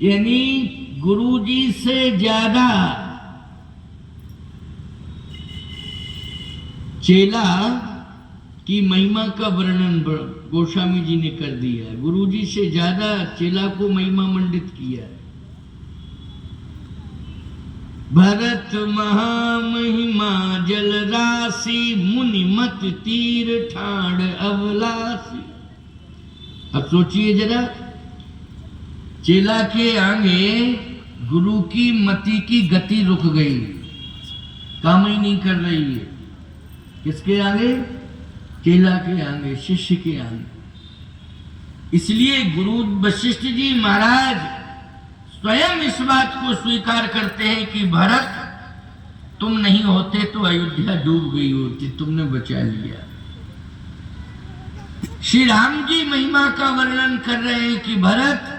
यानी गुरुजी से ज्यादा चेला की महिमा का वर्णन गोस्वामी जी ने कर दिया है। गुरुजी से ज्यादा चेला को महिमा मंडित किया है। भरत महामहिमा जल राशि मुनि मत तीर ठाड़ अवलासी। अब सोचिए जरा, चेला के आगे गुरु की मति की गति रुक गई, काम ही नहीं कर रही है। किसके आगे? चेला के आगे, शिष्य के आगे। इसलिए गुरु वशिष्ठ जी महाराज स्वयं इस बात को स्वीकार करते हैं कि भरत, तुम नहीं होते तो अयोध्या डूब गई होती, तुमने बचा लिया। श्री राम जी महिमा का वर्णन कर रहे हैं कि भरत,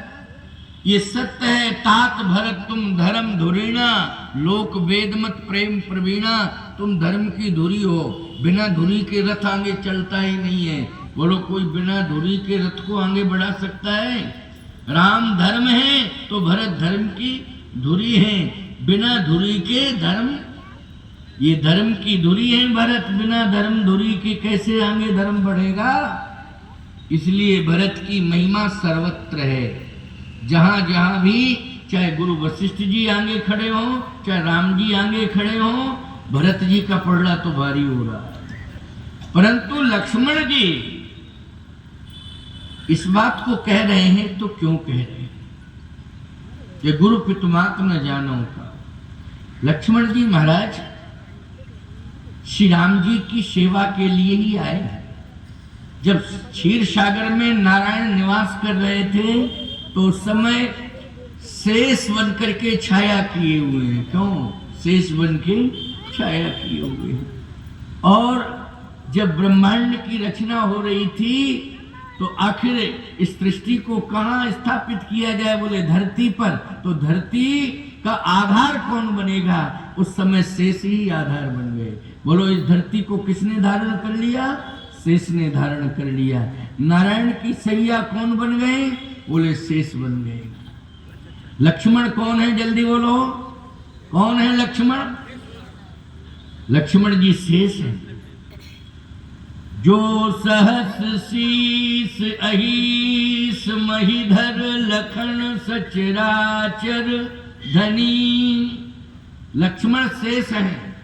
ये सत्य है, तात भरत तुम धर्म धुरीणा, लोक वेद मत प्रेम प्रवीणा। तुम धर्म की धुरी हो, बिना धुरी के रथ आगे चलता ही नहीं है। बोलो, कोई बिना धुरी के रथ को आगे बढ़ा सकता है? राम धर्म है तो भरत धर्म की धुरी है। बिना धुरी के धर्म, ये धर्म की धुरी है भरत, बिना धर्म धुरी के कैसे आगे धर्म बढ़ेगा? इसलिए भरत की महिमा सर्वत्र है। जहां जहां भी, चाहे गुरु वशिष्ठ जी आगे खड़े हो, चाहे राम जी आगे खड़े हो, भरत जी का पलड़ा तो भारी हो रहा है। परंतु लक्ष्मण जी इस बात को कह रहे हैं तो क्यों कह रहे हैं? ये गुरु पितुमात न जानो का। लक्ष्मण जी महाराज श्री राम जी की सेवा के लिए ही आए। जब क्षीर सागर में नारायण निवास कर रहे थे तो उस समय शेष बन करके छाया किए हुए हैं। क्यों शेष बन के छाया किए हुए हैं? और जब ब्रह्मांड की रचना हो रही थी तो आखिर इस सृष्टि को कहां स्थापित किया जाए? बोले धरती पर। तो धरती का आधार कौन बनेगा? उस समय शेष ही आधार बन गए। बोलो, इस धरती को किसने धारण कर लिया? शेष ने धारण कर लिया। नारायण की सैया कौन बन गए? बोले शेष बन गए। लक्ष्मण कौन है? जल्दी बोलो, कौन है लक्ष्मण? लक्ष्मण जी शेष है। जो सहस शीस अहीस महिधर लखन सचराचर धनी। लक्ष्मण शेष है।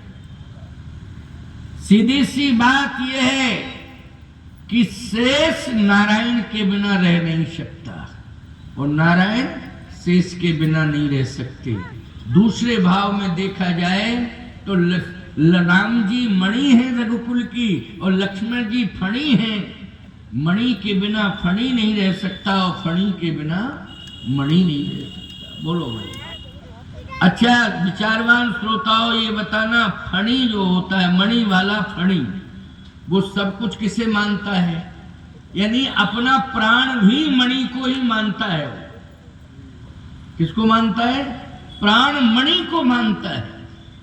सीधी सी बात यह है कि शेष नारायण के बिना रह नहीं सकता और नारायण शेष के बिना नहीं रह सकते। दूसरे भाव में देखा जाए तो राम जी मणि है रघुकुल की और लक्ष्मण जी फणी है। मणि के बिना फणी नहीं रह सकता और फणी के बिना मणि नहीं रह सकता। बोलो भाई। अच्छा विचारवान श्रोताओं, ये बताना, फणी जो होता है, मणि वाला फणी, वो सब कुछ किसे मानता है? यानी अपना प्राण भी मणि को ही मानता है। किसको मानता है? प्राण मणि को मानता है।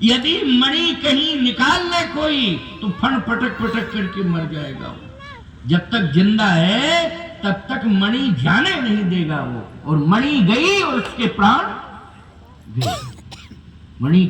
यदि मणि कहीं निकाल ले कोई तो फण पटक पटक करके मर जाएगा वो। जब तक जिंदा है तब तक मणि जाने नहीं देगा वो, और मणि गई और उसके प्राण गए। मणि